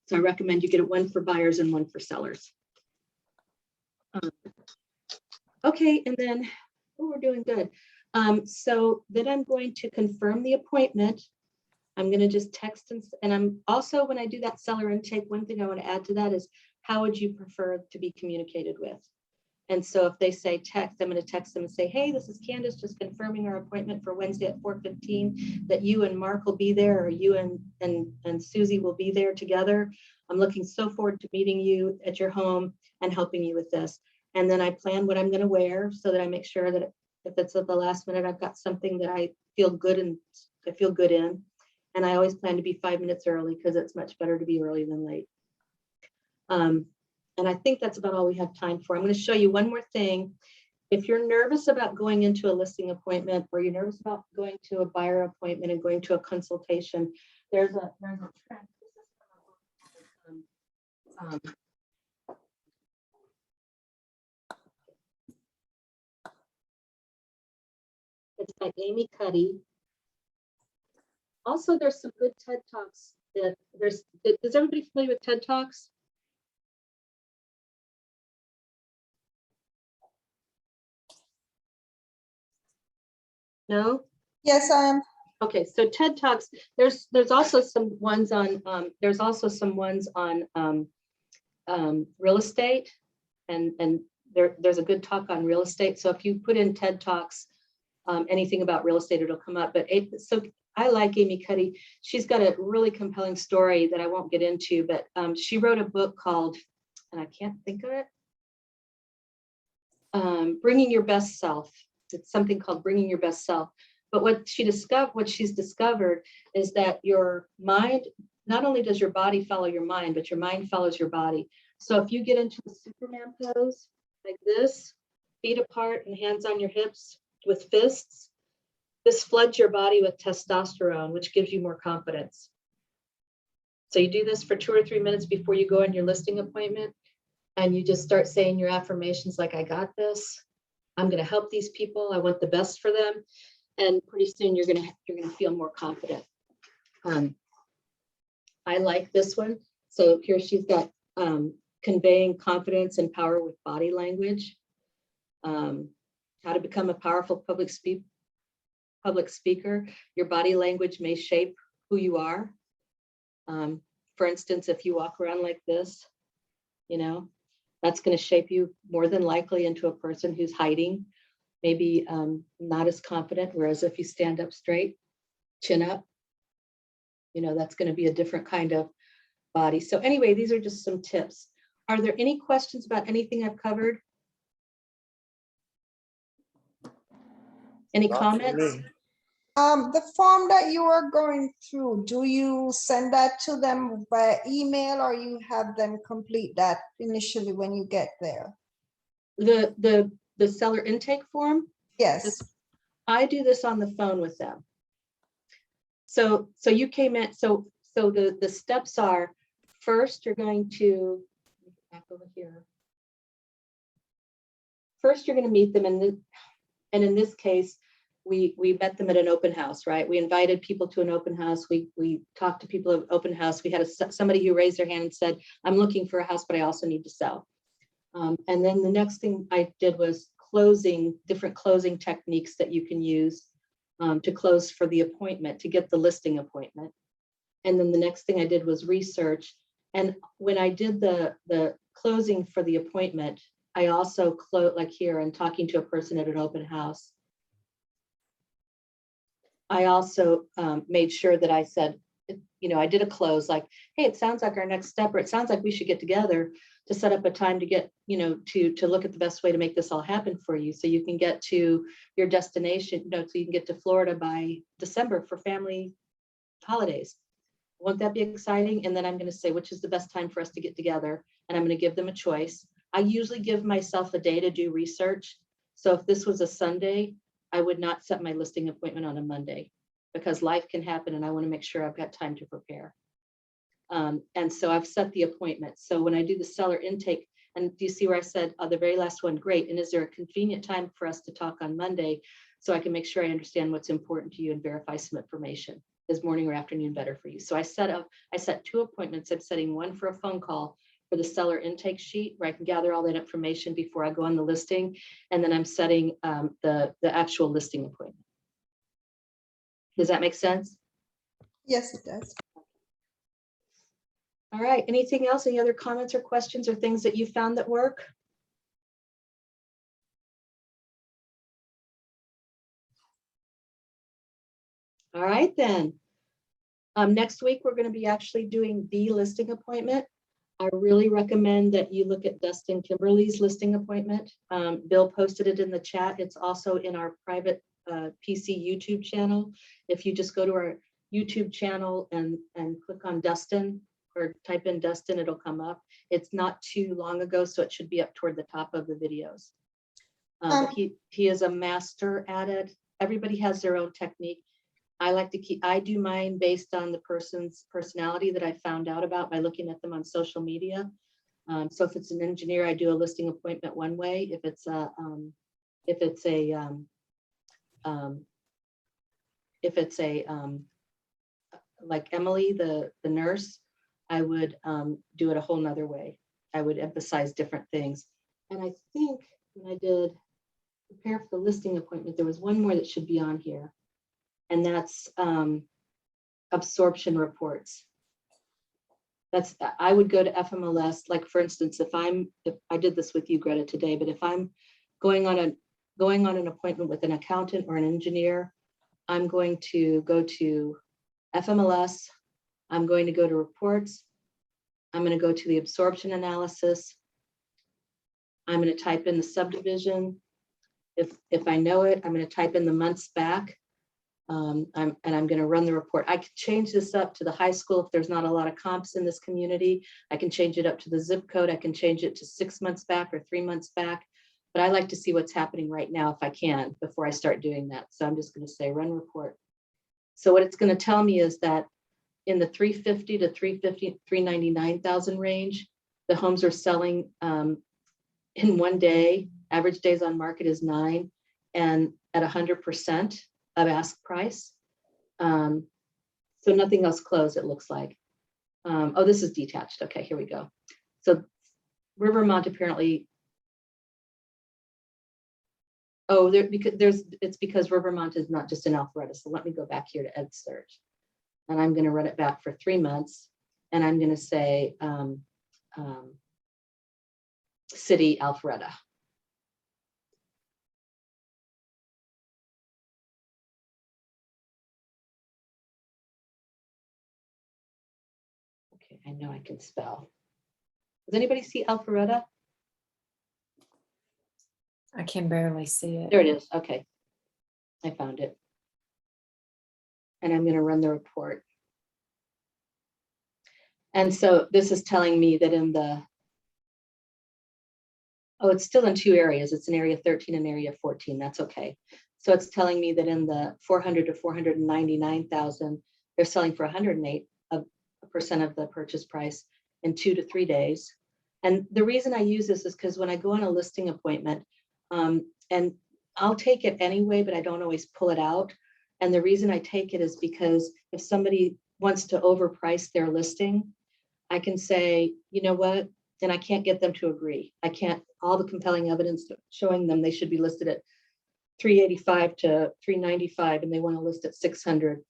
So I recommend you get it, one for buyers and one for sellers. Okay, and then, oh, we're doing good. So then I'm going to confirm the appointment. I'm going to just text, and I'm also, when I do that seller intake, one thing I want to add to that is, how would you prefer to be communicated with? And so if they say text, I'm going to text them and say, hey, this is Candace, just confirming our appointment for Wednesday at 4:15, that you and Mark will be there, or you and Susie will be there together. I'm looking so forward to meeting you at your home and helping you with this. And then I plan what I'm going to wear so that I make sure that if it's at the last minute, I've got something that I feel good in. And I always plan to be 5 minutes early, because it's much better to be early than late. And I think that's about all we have time for. I'm going to show you one more thing. If you're nervous about going into a listing appointment, or you're nervous about going to a buyer appointment and going to a consultation, there's a trend. Amy Cuddy. Also, there's some good TED Talks that is everybody familiar with TED Talks? No? Yes, I am. Okay, so TED Talks, there's also some ones on real estate, and there's a good talk on real estate. So if you put in TED Talks, anything about real estate, it'll come up. But so I like Amy Cuddy. She's got a really compelling story that I won't get into, but she wrote a book called, and I can't think of it, Bringing Your Best Self. It's something called Bringing Your Best Self. But what she's discovered is that your mind, not only does your body follow your mind, but your mind follows your body. So if you get into a Superman pose like this, feet apart and hands on your hips with fists, this floods your body with testosterone, which gives you more confidence. So you do this for 2 or 3 minutes before you go on your listing appointment, and you just start saying your affirmations like, I got this. I'm going to help these people. I want the best for them. And pretty soon you're gonna feel more confident. I like this one. So here she's got conveying confidence and power with body language. How to become a powerful public speaker. Your body language may shape who you are. For instance, if you walk around like this, that's going to shape you more than likely into a person who's hiding. Maybe not as confident, whereas if you stand up straight, chin up, that's going to be a different kind of body. So anyway, these are just some tips. Are there any questions about anything I've covered? Any Not for comments? me. The form that you are going through, do you send that to them by email, or you have them complete that initially when you get there? The seller intake form? Yes. I do this on the phone with them. So you came in, so the steps are, first you're going to, back over here. First you're going to meet them, and in this case, we met them at an open house, right? We invited people to an open house. We talked to people at open house. We had somebody who raised their hand and said, I'm looking for a house, but I also need to sell. And then the next thing I did was different closing techniques that you can use to close for the appointment, to get the listing appointment. And then the next thing I did was research. And when I did the closing for the appointment, I also closed, like here, and talking to a person at an open house. I also made sure that I said, I did a close like, hey, it sounds like our next step, or it sounds like we should get together to set up a time to get, to look at the best way to make this all happen for you. So you can get to your destination, so you can get to Florida by December for family holidays. Won't that be exciting? And then I'm going to say, which is the best time for us to get together? And I'm going to give them a choice. I usually give myself a day to do research. So if this was a Sunday, I would not set my listing appointment on a Monday, because life can happen and I want to make sure I've got time to prepare. And so I've set the appointment. So when I do the seller intake, and do you see where I said, the very last one, great. And is there a convenient time for us to talk on Monday so I can make sure I understand what's important to you and verify some information? Is morning or afternoon better for you? So I set 2 appointments. I'm setting one for a phone call for the seller intake sheet where I can gather all that information before I go on the listing. And then I'm setting the actual listing appointment. Does that make sense? Yes, it does. All right, anything else? Any other comments or questions or things that you found that work? All right, then. Next week, we're going to be actually doing the listing appointment. I really recommend that you look at Dustin Kimberly's listing appointment. Bill posted it in the chat. It's also in our private PC YouTube channel. If you just go to our YouTube channel and click on Dustin or type in Dustin, it'll come up. It's not too long ago, so it should be up toward the top of the videos. He is a master at it. Everybody has their own technique. I do mine based on the person's personality that I found out about by looking at them on social media. So if it's an engineer, I do a listing appointment one way. If it's a if it's a, like Emily, the nurse, I would do it a whole nother way. I would emphasize different things. And I think when I did prepare for the listing appointment, there was one more that should be on here. And that's absorption reports. That's, I would go to FMLS, like for instance, if I did this with you, Greta, today, but if I'm going on an appointment with an accountant or an engineer, I'm going to go to FMLS, I'm going to go to reports, I'm going to go to the absorption analysis, I'm going to type in the subdivision. If I know it, I'm going to type in the months back. I'm going to run the report. I could change this up to the high school if there's not a lot of comps in this community. I can change it up to the zip code. I can change it to 6 months back or 3 months back. But I like to see what's happening right now if I can before I start doing that. So I'm just going to say run report. So what it's going to tell me is that in the 350 to 399,000 range, the homes are selling in one day. Average days on market is 9 and at 100% of ask price. So nothing else closed, it looks like. Oh, this is detached. Okay, here we go. So Rivermont apparently, oh, it's because Rivermont is not just in Alpharetta. So let me go back here to Ed Search. And I'm going to run it back for 3 months. And I'm going to say City Alpharetta. Okay, I know I can spell. Does anybody see Alpharetta? I can barely see it. There it is. Okay. I found it. And I'm going to run the report. And so this is telling me that in the, oh, it's still in 2 areas. It's in area 13 and area 14. That's okay. So it's telling me that in the 400 to 499,000, they're selling for 108% of the purchase price in 2 to 3 days. And the reason I use this is because when I go on a listing appointment, and I'll take it anyway, but I don't always pull it out. And the reason I take it is because if somebody wants to overprice their listing, I can say, you know what? And I can't get them to agree. I can't, all the compelling evidence showing them they should be listed at 385 to 395 and they want to list at 600.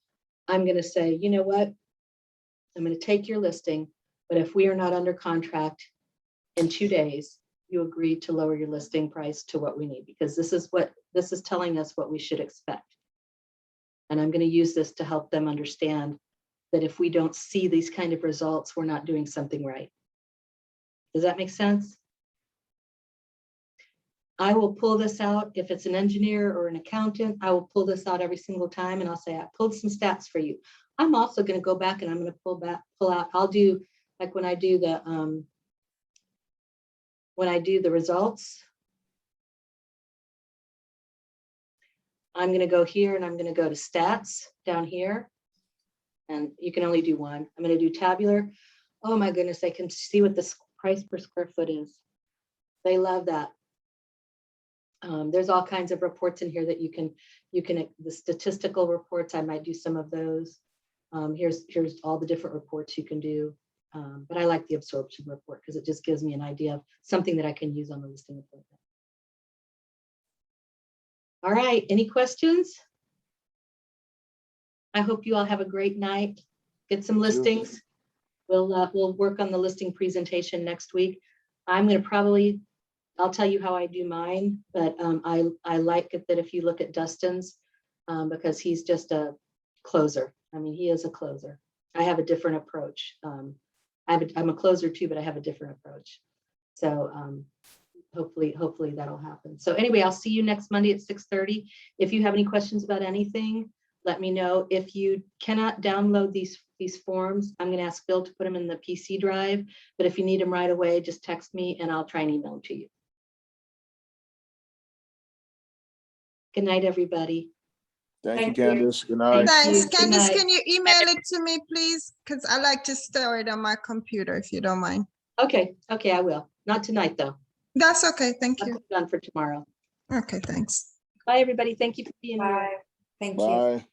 I'm going to say, you know what? I'm going to take your listing, but if we are not under contract in 2 days, you agree to lower your listing price to what we need, because this is telling us what we should expect. And I'm going to use this to help them understand that if we don't see these kind of results, we're not doing something right. Does that make sense? I will pull this out. If it's an engineer or an accountant, I will pull this out every single time and I'll say, I pulled some stats for you. I'm also going to go back and I'm going to pull out. I'll do like when I do the results, I'm going to go here and I'm going to go to stats down here. And you can only do one. I'm going to do tabular. Oh my goodness, I can see what the price per square foot is. They love that. There's all kinds of reports in here that you can, the statistical reports, I might do some of those. Here's all the different reports you can do. But I like the absorption report because it just gives me an idea of something that I can use on the listing appointment. All right, any questions? I hope you all have a great night. Get some listings. We'll work on the listing presentation next week. I'm going to probably, I'll tell you how I do mine, but I like it that if you look at Dustin's, because he's just a closer. I mean, he is a closer. I have a different approach. I'm a closer too, but I have a different approach. So hopefully that'll happen. So anyway, I'll see you next Monday at 6:30. If you have any questions about anything, let me know. If you cannot download these forms, I'm going to ask Bill to put them in the PC drive. But if you need them right away, just text me and I'll try and email them to you. Good night, everybody. Thank you, Candace. Good night. Thank Thanks. you. Candice, Good night. can you email it to me, please? Because I like to store it on my computer, if you don't mind. Okay, I will. Not tonight, though. That's okay. Thank I'll you. put it on for tomorrow. Okay, thanks. Bye, everybody. Thank you for being here. Bye. Thank you. Bye.